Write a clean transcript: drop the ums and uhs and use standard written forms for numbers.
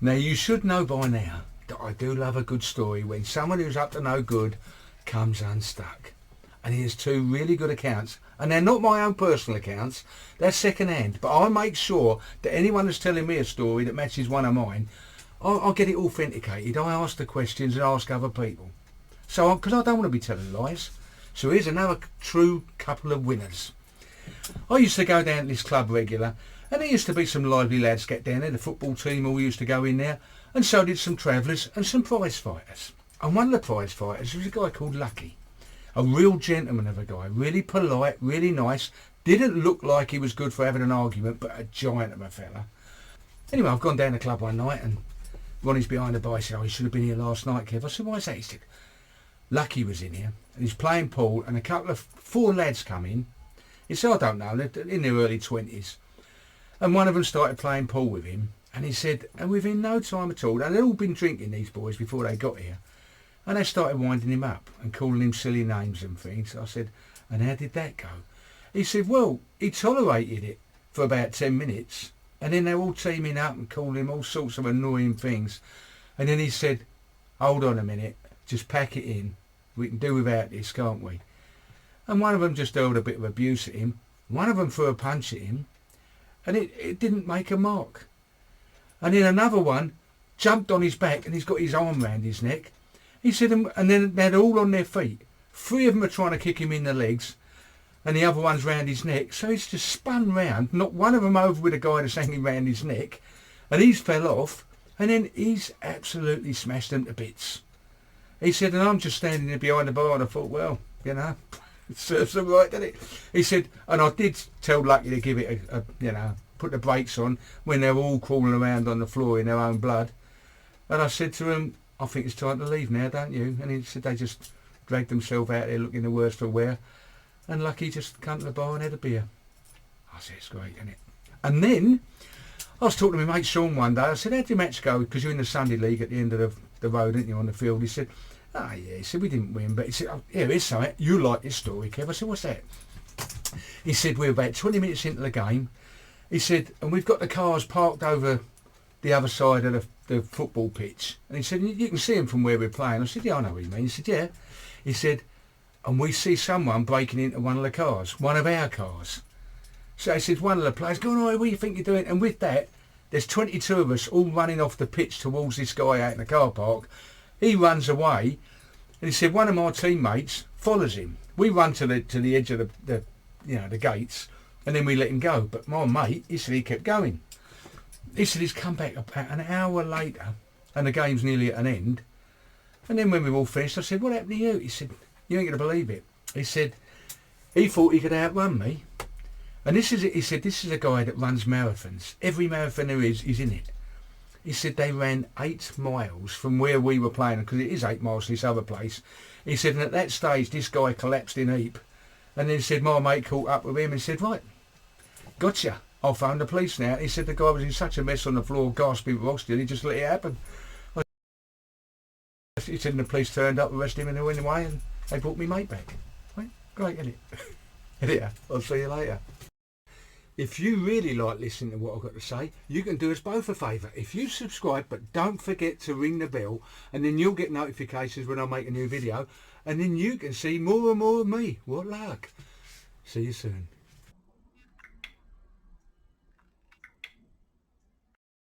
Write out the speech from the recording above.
Now you should know by now that I do love a good story when someone who's up to no good comes unstuck. And here's two really good accounts, and they're not my own personal accounts, they're second hand, but I make sure that anyone that's telling me a story that matches one of mine, I'll get it authenticated. I ask the questions and ask other people. So, because I don't want to be telling lies. So here's another true couple of winners. I used to go down to this club regular, and there used to be some lively lads get down there. The football team all used to go in there, and so did some travellers and some prize fighters. And one of the prize fighters was a guy called Lucky. A real gentleman of a guy, really polite, really nice. Didn't look like he was good for having an argument, but a giant of a fella. Anyway, I've gone down the club one night, and Ronnie's behind the bar. He said, "Oh, you should have been here last night, Kev." I said, "Why is that?" He said, "Lucky was in here, and he's playing pool, and a couple of four lads come in." He said, "I don't know, they're in their early 20s. And one of them started playing pool with him, and he said, and within no time at all, and they'd all been drinking, these boys, before they got here, and they started winding him up and calling him silly names and things." I said, "And how did that go?" He said, "Well, he tolerated it for about 10 minutes, and then they were all teaming up and calling him all sorts of annoying things. And then he said, 'Hold on a minute, just pack it in. We can do without this, can't we?' And one of them just hurled a bit of abuse at him. One of them threw a punch at him, and it didn't make a mark. And then another one jumped on his back, and he's got his arm round his neck. He said, and then they're all on their feet. 3 of them are trying to kick him in the legs, and the other one's round his neck. So he's just spun round, knocked one of them over with a guy that's hanging round his neck, and he's fell off, and then he's absolutely smashed them to bits." He said, "And I'm just standing there behind the bar, and I thought, well, you know, it serves them right, doesn't it?" He said, "And I did tell Lucky to give it put the brakes on when they're all crawling around on the floor in their own blood. And I said to him, 'I think it's time to leave now, don't you?' And he said they just dragged themselves out there looking the worse for wear. And Lucky just come to the bar and had a beer." I said, "It's great, isn't it?" And then I was talking to my mate Sean one day. I said, "How'd your match go? Because you're in the Sunday League at the end of the road, aren't you, on the field?" He said, "Oh yeah." He said, "We didn't win, but," he said, "Oh, here is something. You like this story, Kev." I said, "What's that?" He said, "We're about 20 minutes into the game." He said, "And we've got the cars parked over the other side of the football pitch." And he said, "You can see them from where we're playing." I said, "Yeah, I know what you mean." He said, "Yeah." He said, "And we see someone breaking into one of the cars, one of our cars." So he said, one of the players, "Go on, what do you think you're doing?" And with that, there's 22 of us all running off the pitch towards this guy out in the car park. He runs away, and he said one of my teammates follows him. We run to the edge of the gates, and then we let him go. But my mate, he said he kept going. He said he's come back about an hour later, and the game's nearly at an end. And then when we were all finished, I said, "What happened to you?" He said, "You ain't going to believe it." He said, "He thought he could outrun me." And this is it. He said, "This is a guy that runs marathons. Every marathon there is, he's in it." He said they ran 8 miles from where we were playing, because it is 8 miles to this other place. He said, and at that stage, this guy collapsed in a heap. And then he said, my mate caught up with him and said, "Right, gotcha. I'll phone the police now." He said the guy was in such a mess on the floor, gasping for oxygen, he just let it happen. He said, and the police turned up, arrested him, and they went away, and they brought me mate back. Right? Great, isn't it? Yeah, I'll see you later. If you really like listening to what I've got to say, you can do us both a favour. If you subscribe, but don't forget to ring the bell, and then you'll get notifications when I make a new video, and then you can see more and more of me. What luck. See you soon.